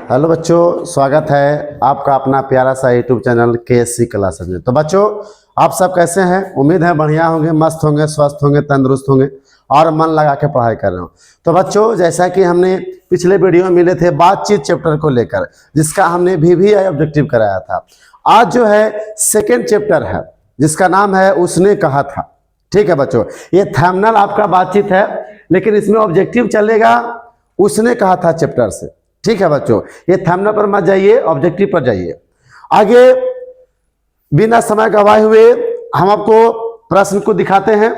Hello बच्चों, स्वागत है आपका अपना प्यारा सा यूट्यूब चैनल KSC क्लासेस में। तो बच्चों, आप सब कैसे हैं? उम्मीद है बढ़िया होंगे, मस्त होंगे, स्वस्थ होंगे, तंदुरुस्त होंगे और मन लगा के पढ़ाई कर रहे हो। तो बच्चों, जैसा कि हमने पिछले वीडियो में मिले थे बातचीत चैप्टर को लेकर, जिसका हमने VVI ऑब्जेक्टिव कराया था। आज जो है सेकेंड चैप्टर है, जिसका नाम है उसने कहा था। ठीक है बच्चों, ये थंबनेल आपका बातचीत है, लेकिन इसमें ऑब्जेक्टिव चलेगा उसने कहा था चैप्टर से। ठीक है बच्चों, ये थंबनेल पर मत जाइए, ऑब्जेक्टिव पर जाइए। आगे बिना समय गवाए हुए हम आपको प्रश्न को दिखाते हैं।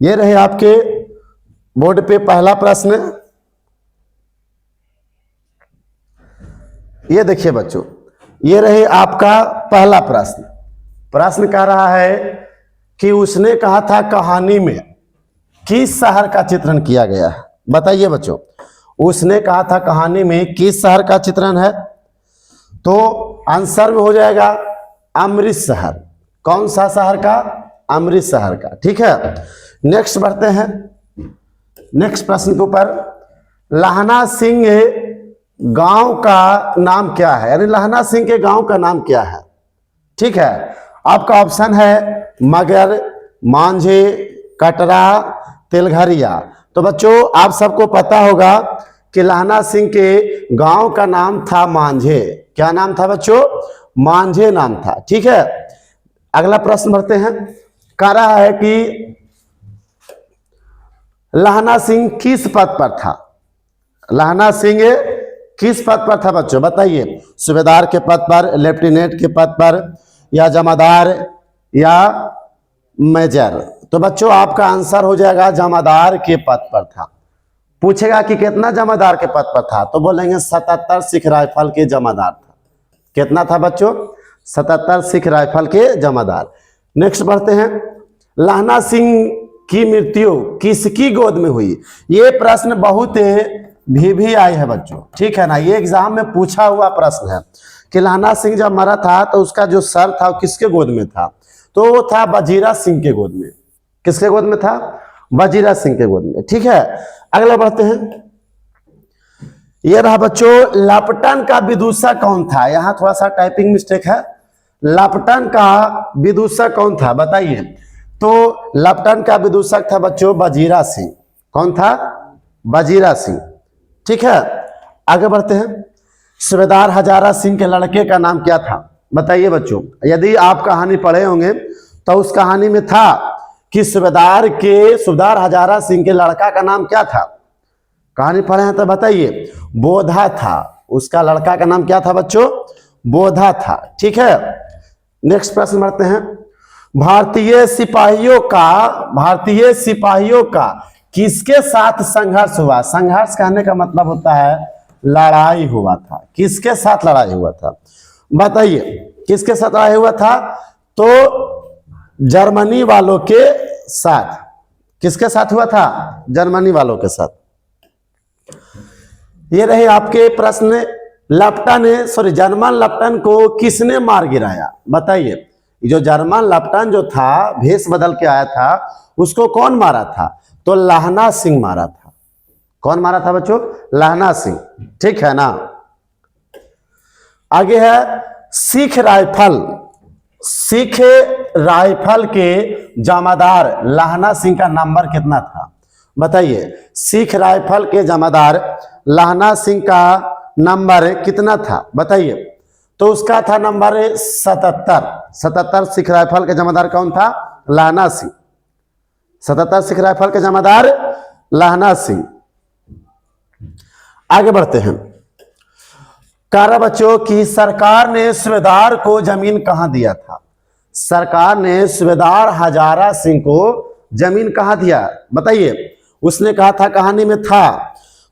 ये रहे आपके बोर्ड पे पहला प्रश्न। ये देखिए बच्चों, ये रहे आपका पहला प्रश्न। प्रश्न कह रहा है कि उसने कहा था कहानी में किस शहर का चित्रण किया गया है? बताइए बच्चों, उसने कहा था कहानी में किस शहर का चित्रण है? तो आंसर में हो जाएगा अमृत शहर। कौन सा शहर का? अमृत शहर का। ठीक है, नेक्स्ट बढ़ते हैं नेक्स्ट प्रश्न के ऊपर। लहना सिंह गांव का नाम क्या है? यानी लहना सिंह के गांव का नाम क्या है? ठीक है, आपका ऑप्शन है मगर, मांझे, कटरा, तेलघरिया। तो बच्चों, आप सबको पता होगा कि लहना सिंह के गांव का नाम था मांझे। क्या नाम था बच्चों? मांझे नाम था। ठीक है, अगला प्रश्न बढ़ते हैं। कह रहा है कि लहना सिंह किस पद पर था? लहना सिंह किस पद पर था बच्चों? बताइए, सूबेदार के पद पर, लेफ्टिनेंट के पद पर, या जमादार, या मेजर? तो बच्चों, आपका आंसर हो जाएगा जमादार के पद पर था। पूछेगा कि कितना जमादार के पद पर था, तो बोलेंगे 77 सिख राइफल के जमादार था। कितना था बच्चों? 77 सिख राइफल के जमादार। नेक्स्ट बढ़ते हैं। लहना सिंह की मृत्यु किसकी गोद में हुई? ये प्रश्न बहुत VVI है बच्चों। ठीक है ना, ये एग्जाम में पूछा हुआ प्रश्न है कि लहना सिंह जब मरा था तो उसका जो सर था वो किसके गोद में था? तो वो था वजीरा सिंह के गोद में। किसके गोद में था? वजीरा सिंह के गोद में। ठीक है, अगला बढ़ते हैं। यह रहा बच्चों, लापटन का विदूषक कौन था? यहां थोड़ा सा टाइपिंग मिस्टेक है। लापटन का विदूषक कौन था? बताइए। तो लापटन का विदूषक था बच्चों वजीरा सिंह। कौन था? वजीरा सिंह। ठीक है, आगे बढ़ते हैं। सूबेदार हजारा सिंह के लड़के का नाम क्या था? बताइए बच्चों। यदि आप कहानी पढ़े होंगे तो उस कहानी में था कि सूबेदार हजारा सिंह के लड़का का नाम क्या था? कहानी पढ़े हैं तो बताइए। बोधा था। उसका लड़का का नाम क्या था बच्चों? बोधा था। ठीक है, नेक्स्ट प्रश्न बढ़ते हैं। भारतीय सिपाहियों का किसके साथ संघर्ष हुआ? संघर्ष कहने का मतलब होता है लड़ाई हुआ था। किसके साथ लड़ाई हुआ था? बताइए, किसके साथ लड़ाई हुआ था? तो जर्मनी वालों के साथ। किसके साथ हुआ था? जर्मनी वालों के साथ। ये रहे आपके प्रश्न। जर्मन लेफ्टिनेंट को किसने मार गिराया? बताइए। जो जर्मन लेफ्टिनेंट जो था, भेष बदल के आया था, उसको कौन मारा था? तो लहना सिंह मारा था। कौन मारा था बच्चों? लहना सिंह। ठीक है ना। आगे है सिख राइफल के जमादार लहना सिंह का नंबर कितना था? बताइए। सिख राइफल के जमादार लहना सिंह का नंबर कितना था? बताइए। तो उसका था नंबर 77। सिख राइफल के जमादार कौन था? लहना सिंह। 77 सिख राइफल के जमादार लहना सिंह। आगे बढ़ते हैं। कहा बच्चों कि सरकार ने सूबेदार को जमीन कहां दिया था? सरकार ने सूबेदार हजारा सिंह को जमीन कहां दिया? बताइए। उसने कहा था कहानी में था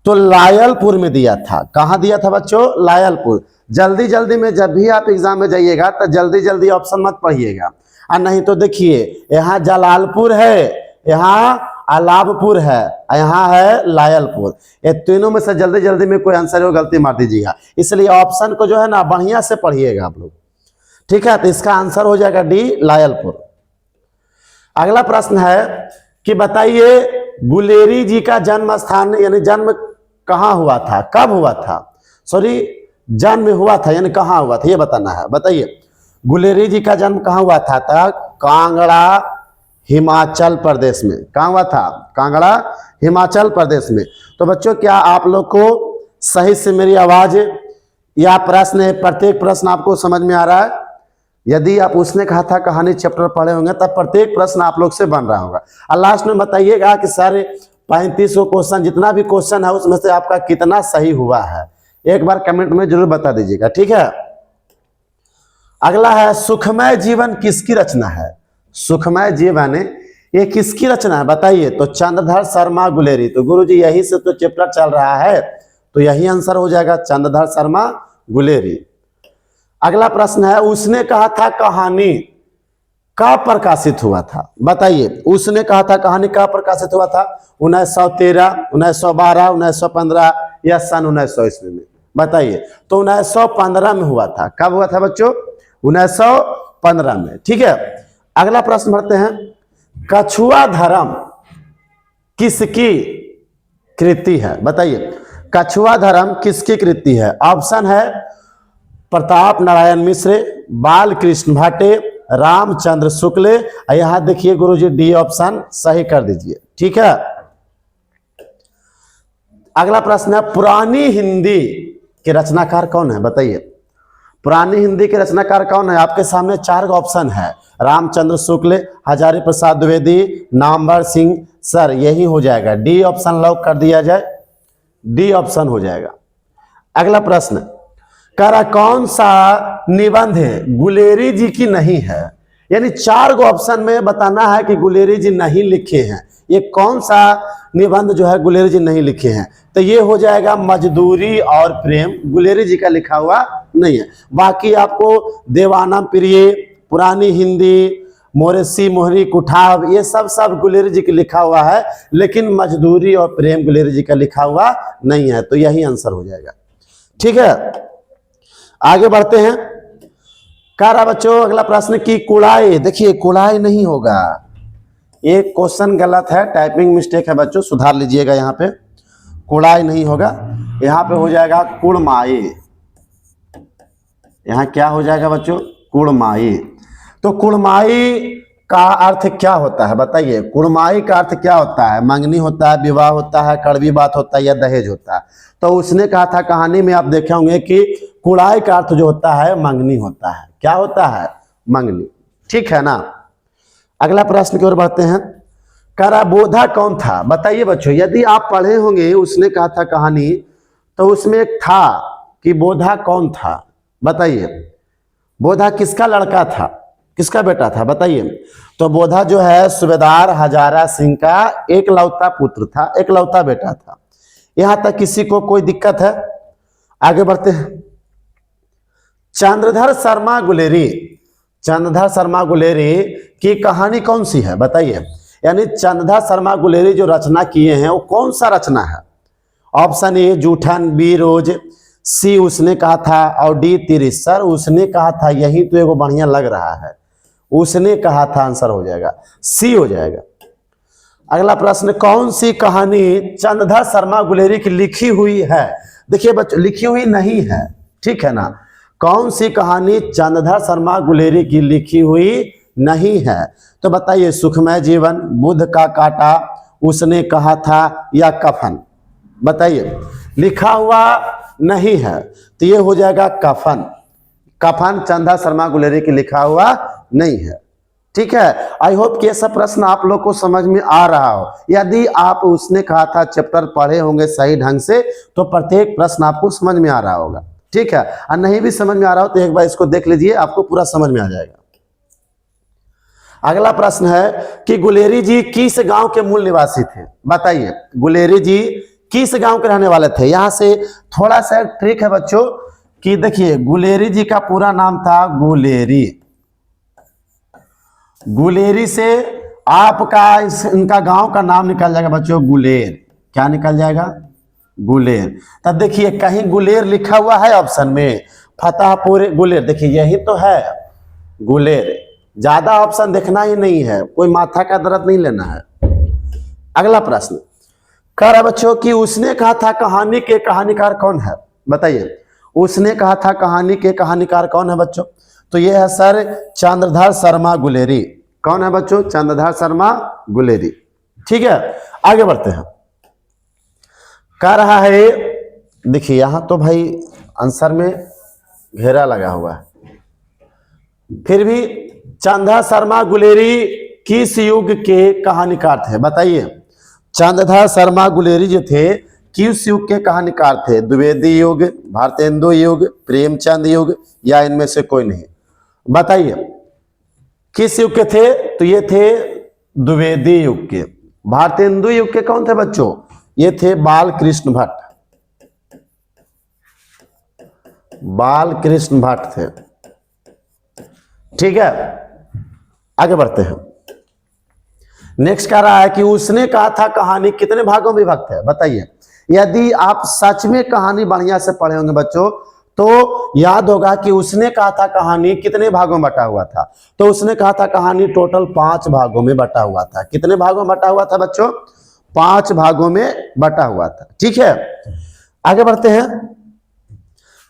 तो लायलपुर में दिया था। कहां दिया था बच्चों? लायलपुर। जल्दी जल्दी में जब भी आप एग्जाम में जाइएगा तो जल्दी जल्दी ऑप्शन मत पढ़िएगा, और नहीं तो देखिए, यहाँ जलालपुर है, यहाँ अलाबपुर है, यहाँ है लायलपुर। ये तीनों में से जल्दी जल्दी में कोई आंसर हो गलती मार दीजिएगा। इसलिए ऑप्शन को जो है ना बढ़िया से पढ़िएगा आप लोग। ठीक है, तो इसका आंसर हो जाएगा डी, लायलपुर। अगला प्रश्न है कि बताइए गुलेरी जी का जन्म स्थान यानी जन्म कहाँ हुआ था, कब हुआ था? जन्म हुआ था यानी कहाँ हुआ था ये बताना है। बताइए गुलेरी जी का जन्म कहाँ हुआ था? कांगड़ा हिमाचल प्रदेश में। कहाँ हुआ था? कांगड़ा हिमाचल प्रदेश में। तो बच्चों क्या आप लोग को सही से मेरी आवाज या प्रश्न, प्रत्येक प्रश्न आपको समझ में आ रहा है? यदि आप उसने कहा था कहानी चैप्टर पढ़े होंगे तब प्रत्येक प्रश्न आप लोग से बन रहा होगा। और लास्ट में बताइएगा कि सर 3500 क्वेश्चन जितना भी क्वेश्चन है उसमें से आपका कितना सही हुआ है, एक बार कमेंट में जरूर बता दीजिएगा, ठीक है। अगला है सुखमय जीवन किसकी रचना है? सुखमय जीवन ये किसकी रचना है बताइए? तो चंद्रधर शर्मा गुलेरी। तो गुरुजी यही से तो चैप्टर चल रहा है, तो यही आंसर हो जाएगा, चंद्रधर शर्मा गुलेरी। अगला प्रश्न है उसने कहा था कहानी कब प्रकाशित हुआ था? बताइए उसने कहा था कहानी कब प्रकाशित हुआ था? 1913, 1912, 1915 या सन 1900 ईस्वी में? बताइए। तो 1915 में हुआ था। कब हुआ था बच्चों? 1915 में, ठीक है। अगला प्रश्न बढ़ते हैं, कछुआ धर्म किसकी कृति है? बताइए कछुआ धर्म किसकी कृति है? ऑप्शन है प्रताप नारायण मिश्र, बाल कृष्ण भाटे, रामचंद्र शुक्ल। यहां देखिए गुरुजी डी ऑप्शन सही कर दीजिए, ठीक है। अगला प्रश्न है पुरानी हिंदी के रचनाकार कौन है? बताइए पुरानी हिंदी के रचनाकार कौन है? आपके सामने 4 ऑप्शन है, रामचंद्र शुक्ल, हजारी प्रसाद द्विवेदी, नामवर सिंह। सर यही हो जाएगा, डी ऑप्शन लॉक कर दिया जाए, डी ऑप्शन हो जाएगा। अगला प्रश्न करा कौन सा निबंध है गुलेरी जी की नहीं है? यानी 4 ऑप्शन में बताना है कि गुलेरी जी नहीं लिखे हैं, ये कौन सा निबंध जो है गुलेरी जी नहीं लिखे हैं? तो ये हो जाएगा मजदूरी और प्रेम, गुलेरी जी का लिखा हुआ नहीं है। बाकी आपको देवानम प्रिय, पुरानी हिंदी, मोरेसी मोहरी कुठाव, ये सब गुलेरी जी का लिखा हुआ है, लेकिन मजदूरी और प्रेम गुलेरी जी का लिखा हुआ नहीं है। तो यही आंसर हो जाएगा, ठीक है। आगे बढ़ते हैं। कह रहा बच्चों अगला प्रश्न की कुड़ाई, देखिए कुड़ाई नहीं होगा, ये क्वेश्चन गलत है, टाइपिंग मिस्टेक है बच्चों, सुधार लीजिएगा। यहाँ पे कुड़ाई नहीं होगा, यहाँ पे हो जाएगा कुड़माई। यहाँ क्या हो जाएगा बच्चों? कुड़माई। तो कुड़माई का अर्थ क्या होता है बताइए? कुड़माई का अर्थ क्या होता है? मंगनी होता है, विवाह होता है, कड़वी बात होता है या दहेज होता है? तो उसने कहा था कहानी में आप देखे होंगे कि कुड़ाई का अर्थ जो होता है मंगनी होता है। क्या होता है? मंगनी, ठीक है ना। अगला प्रश्न की ओर बढ़ते हैं। करा बोधा कौन था? बताइए बच्चों, यदि आप पढ़े होंगे उसने कहा था कहानी, तो उसमें एक था कि बोधा कौन था? बताइए बोधा किसका लड़का था, किसका बेटा था? बताइए। तो बोधा जो है सूबेदार हजारा सिंह का एकलौता पुत्र था, एकलौता बेटा था। यहां तक किसी को कोई दिक्कत है? आगे बढ़ते हैं। चंद्रधर शर्मा गुलेरी, चंद्रधर शर्मा गुलेरी की कहानी कौन सी है? बताइए। यानी चंद्रधर शर्मा गुलेरी जो रचना किए हैं वो कौन सा रचना है? ऑप्शन ए जूठन, बी रोज, सी उसने कहा था, और डी तिरिस। सर उसने कहा था, यही तो एगो बढ़िया लग रहा है, उसने कहा था, आंसर हो जाएगा सी हो जाएगा। अगला प्रश्न, कौन सी कहानी चंद्रधर शर्मा गुलेरी की लिखी हुई है? देखिए बच्चों लिखी हुई नहीं है, ठीक है ना। कौन सी कहानी चंद्रधर शर्मा गुलेरी की लिखी हुई नहीं है? तो बताइए सुखमय जीवन, बुद्ध का कांटा, उसने कहा था या कफन? बताइए। लिखा हुआ नहीं है तो ये हो जाएगा कफन। कफन चंद्रधर शर्मा गुलेरी की लिखा हुआ नहीं है, ठीक है। आई होप कि ये सब प्रश्न आप लोग को समझ में आ रहा हो। यदि आप उसने कहा था चैप्टर पढ़े होंगे सही ढंग से तो प्रत्येक प्रश्न आपको समझ में आ रहा होगा, ठीक है। और नहीं भी समझ में आ रहा हो तो एक बार इसको देख लीजिए, आपको पूरा समझ में आ जाएगा। अगला प्रश्न है कि गुलेरी जी किस गांव के मूल निवासी थे? बताइए गुलेरी जी किस गांव के रहने वाले थे? यहां से थोड़ा सा ट्रिक है बच्चों कि देखिए गुलेरी जी का पूरा नाम था गुलेरी। गुलेरी से आपका इनका गांव का नाम निकल जाएगा बच्चों गुलेर। क्या निकल जाएगा? गुलेर। तब देखिए कहीं गुलेर लिखा हुआ है ऑप्शन में, फतेहपुर गुलेर, देखिए यही तो है गुलेर। ज्यादा ऑप्शन देखना ही नहीं है, कोई माथा का दर्द नहीं लेना है। अगला प्रश्न कह रहा बच्चों कि उसने कहा था कहानी के कहानीकार कौन है? बताइए। उसने कहा था कहानी के कहानीकार कौन है बच्चों? तो ये है सर चंद्रधर शर्मा गुलेरी। कौन है बच्चों? चंद्रधर शर्मा गुलेरी। ठीक है, आगे बढ़ते हैं। कह रहा है, देखिए यहां तो भाई आंसर में घेरा लगा हुआ है, फिर भी चंद्रधर शर्मा गुलेरी किस युग के कहानीकार थे? बताइए, चंद्रधर शर्मा गुलेरी जो थे किस युग के कहानीकार थे? द्विवेदी युग, भारतेंदु युग, प्रेमचंद युग, या इनमें से कोई नहीं? बताइए किस युग के थे? तो ये थे द्विवेदी युग के। भारतेंदु युग के कौन थे बच्चों? ये थे बाल कृष्ण भट्ट। बाल कृष्ण भट्ट थे। ठीक है, आगे बढ़ते हैं। नेक्स्ट कह रहा है कि उसने कहा था कहानी कितने भागों में विभक्त है? बताइए। यदि आप सच में कहानी बढ़िया से पढ़े होंगे बच्चों तो याद होगा कि उसने कहा था कहानी कितने भागों में बटा हुआ था। तो उसने कहा था कहानी टोटल 5 भागों में बटा हुआ था। कितने भागों में बटा हुआ था बच्चों? 5 भागों में बटा हुआ था। ठीक है, आगे बढ़ते हैं।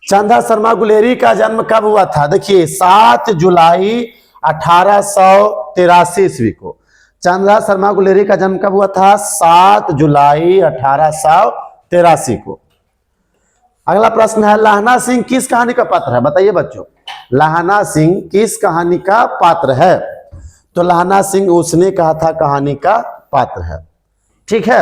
चंद्रधर शर्मा गुलेरी का जन्म कब हुआ था? देखिए 7 जुलाई 1883 ईस्वी को चंद्रधर शर्मा गुलेरी का जन्म कब हुआ था? 7 जुलाई 1883 को। अगला प्रश्न है, लहना सिंह किस कहानी का पात्र है? बताइए बच्चों, लहना सिंह किस कहानी का पात्र है? तो लहना सिंह उसने कहा था कहानी का पात्र है। ठीक है,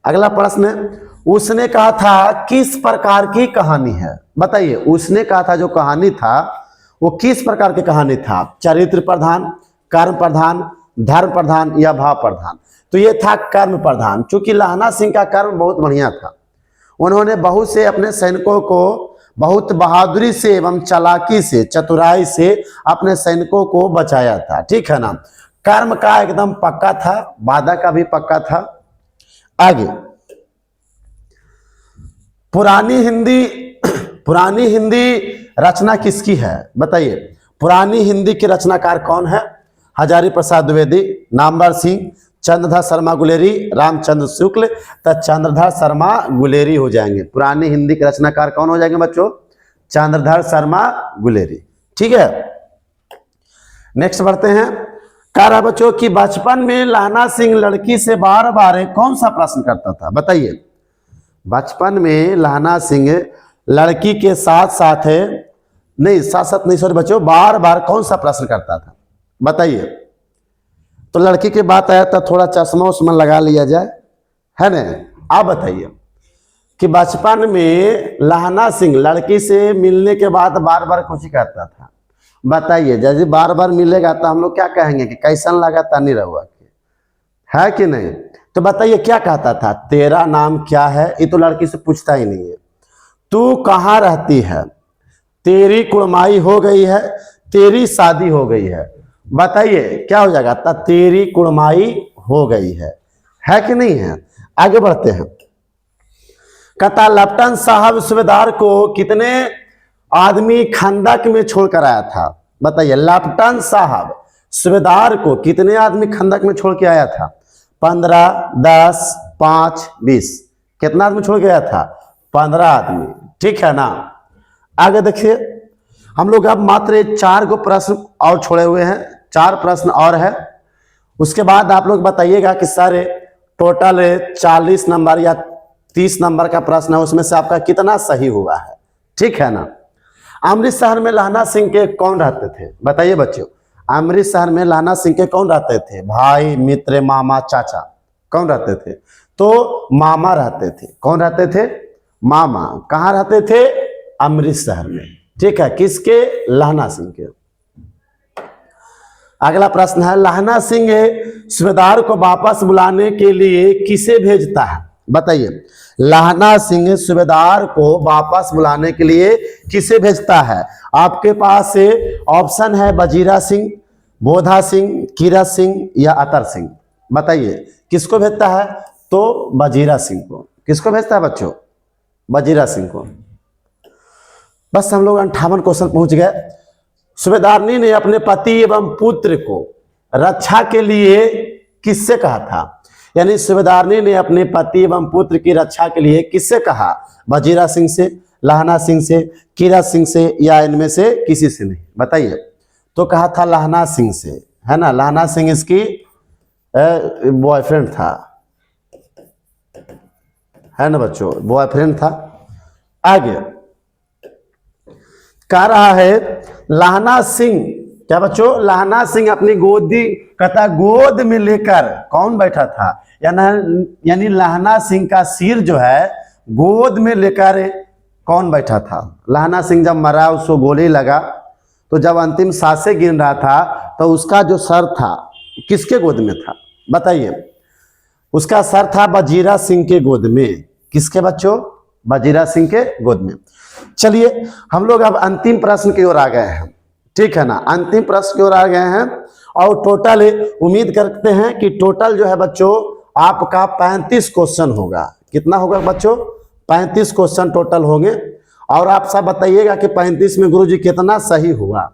अगला प्रश्न, उसने कहा था किस प्रकार की कहानी है? बताइए, उसने कहा था जो कहानी था वो किस प्रकार की कहानी था? चरित्र प्रधान, कर्म प्रधान, धर्म प्रधान, या भाव प्रधान? तो ये था कर्म प्रधान। चूंकि लहना सिंह का कर्म बहुत बढ़िया था, उन्होंने बहुत से अपने सैनिकों को बहुत बहादुरी से एवं चालाकी से, चतुराई से अपने सैनिकों को बचाया था। ठीक है ना, कर्म का एकदम पक्का था, वादा का भी पक्का था। आगे, पुरानी हिंदी रचना किसकी है? बताइए, पुरानी हिंदी के रचनाकार कौन है? हजारी प्रसाद द्विवेदी, नामवर सिंह, चंद्रधर शर्मा गुलेरी, रामचंद्र शुक्ल। तो चंद्रधर शर्मा गुलेरी हो जाएंगे। पुरानी हिंदी के रचनाकार कौन हो जाएंगे बच्चों? चंद्रधर शर्मा गुलेरी। ठीक है, नेक्स्ट बढ़ते हैं। कह रहा बच्चों कि बचपन में लहना सिंह लड़की से बार बार कौन सा प्रश्न करता था? बताइए, बचपन में लहना सिंह लड़की के साथ साथ नहीं सॉरी बच्चों, बार बार कौन सा प्रश्न करता था? बताइए। तो लड़की की बात आया तो थोड़ा चश्मा उस्मा लगा लिया जाए, है ना। आप बताइए कि बचपन में लहना सिंह लड़की से मिलने के बाद बार बार कुछ ही करता था। बताइए, जैसे बार बार मिलेगा तो हम लोग क्या कहेंगे कि कैसन लगा तानी रहुआ, है कि नहीं? तो बताइए क्या कहता था? तेरा नाम क्या है? ये तो लड़की से पूछता ही नहीं है। तू कहाँ रहती है? तेरी कुड़माई हो गई है? तेरी शादी हो गई है? बताइए क्या हो जाएगा? तेरी कुड़माई हो गई है कि नहीं है? आगे बढ़ते हैं। कहता लेफ्टिनेंट साहब सूबेदार को कितने आदमी खंदक में छोड़कर आया था? बताइए, लेफ्टिनेंट साहब सूबेदार को कितने आदमी खंदक में छोड़ के आया था? 15, 10, 5, 20। कितना आदमी छोड़ के आया था? 15 आदमी। ठीक है ना। आगे देखिए, हम लोग अब मात्र 4 गो प्रश्न और छोड़े हुए हैं, 4 प्रश्न और है। उसके बाद आप लोग बताइएगा कि सर टोटल 40 नंबर या 30 नंबर का प्रश्न है, उसमें से आपका कितना सही हुआ है। ठीक है ना। अमृतसर में लहना सिंह के कौन रहते थे? बताइए बच्चों, अमृतसर में लहना सिंह के कौन रहते थे? भाई, मित्र, मामा, चाचा, कौन रहते थे? तो मामा रहते थे। कौन रहते थे? मामा। कहाँ रहते थे? अमृतसर में। ठीक है, किसके? लहना सिंह के। अगला प्रश्न है, लहना सिंह सूबेदार को वापस बुलाने के लिए किसे भेजता है? बताइए, लहना सिंह सूबेदार को वापस बुलाने के लिए किसे भेजता है? आपके पास ऑप्शन है बजीरा सिंह, बोधा सिंह, कीरत सिंह या अतर सिंह। बताइए किसको भेजता है? तो बजीरा सिंह को। किसको भेजता है बच्चों? बजीरा सिंह को। बस हम लोग 58 क्वेश्चन पहुंच गए। सूबेदारनी ने अपने पति एवं पुत्र को रक्षा के लिए किससे कहा था? यानी सूबेदारनी ने अपने पति एवं पुत्र की रक्षा के लिए किससे कहा? वजीरा सिंह से, लहना सिंह से, कीरत सिंह से या इनमें से किसी से नहीं? बताइए। तो कहा था लहना सिंह से, है ना। लहना सिंह इसकी बॉयफ्रेंड था, है ना बच्चों, बॉयफ्रेंड था। आगे कह रहा है लहना सिंह, क्या बच्चों? लहना सिंह अपनी गोदी, कहता गोद में लेकर कौन बैठा था? यानी लहना सिंह का सिर जो है गोद में लेकर कौन बैठा था? लहना सिंह जब मरा, उसको गोली लगा, तो जब अंतिम सांसें गिन रहा था तो उसका जो सर था किसके गोद में था? बताइए। उसका सर था वजीरा सिंह के गोद में। किसके बच्चों? वजीरा सिंह के गोद में। चलिए हम लोग अब अंतिम प्रश्न की ओर आ गए हैं, ठीक है ना। अंतिम प्रश्न की ओर आ गए हैं और टोटल उम्मीद करते हैं कि टोटल जो है बच्चों आपका 35 क्वेश्चन होगा। कितना होगा बच्चों? 35 क्वेश्चन टोटल होंगे। और आप सब बताइएगा कि 35 में गुरुजी कितना सही हुआ?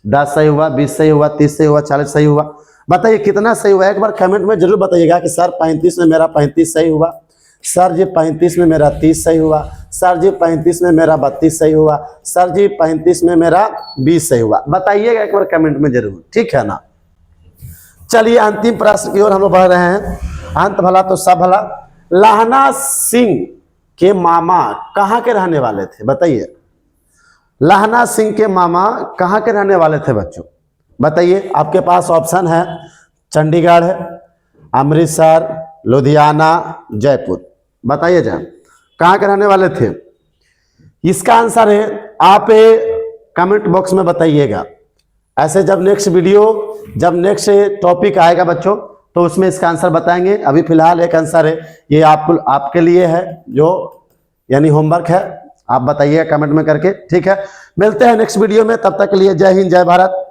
10 सही हुआ, 20 सही हुआ, 30 सही हुआ, 40 सही हुआ? बताइए कितना सही हुआ। एक बार कमेंट में जरूर बताइएगा कि सर 35 में मेरा 35 सही हुआ, सर जी 35 में मेरा 30 सही हुआ, सर जी 35 में मेरा 32 सही हुआ, सर जी 35 में मेरा 20 सही हुआ। बताइएगा एक बार कमेंट में जरूर, ठीक है ना। चलिए अंतिम प्रश्न की ओर हम लोग बढ़ रहे हैं। अंत भला तो सब भला। लहना सिंह के मामा कहाँ के रहने वाले थे? बताइए। लहना सिंह के मामा कहाँ के रहने वाले थे बच्चों? बताइए। आपके पास ऑप्शन है चंडीगढ़, अमृतसर, लुधियाना, जयपुर। बताइए जरा कहाँ के रहने वाले थे? इसका आंसर है आप कमेंट बॉक्स में बताइएगा। ऐसे जब नेक्स्ट वीडियो, जब नेक्स्ट टॉपिक आएगा बच्चों तो उसमें इसका आंसर बताएंगे। अभी फिलहाल एक आंसर है, ये आपके लिए है, जो यानी होमवर्क है। आप बताइएगा कमेंट में करके, ठीक है। मिलते हैं नेक्स्ट वीडियो में, तब तक के लिए जय हिंद, जय भारत।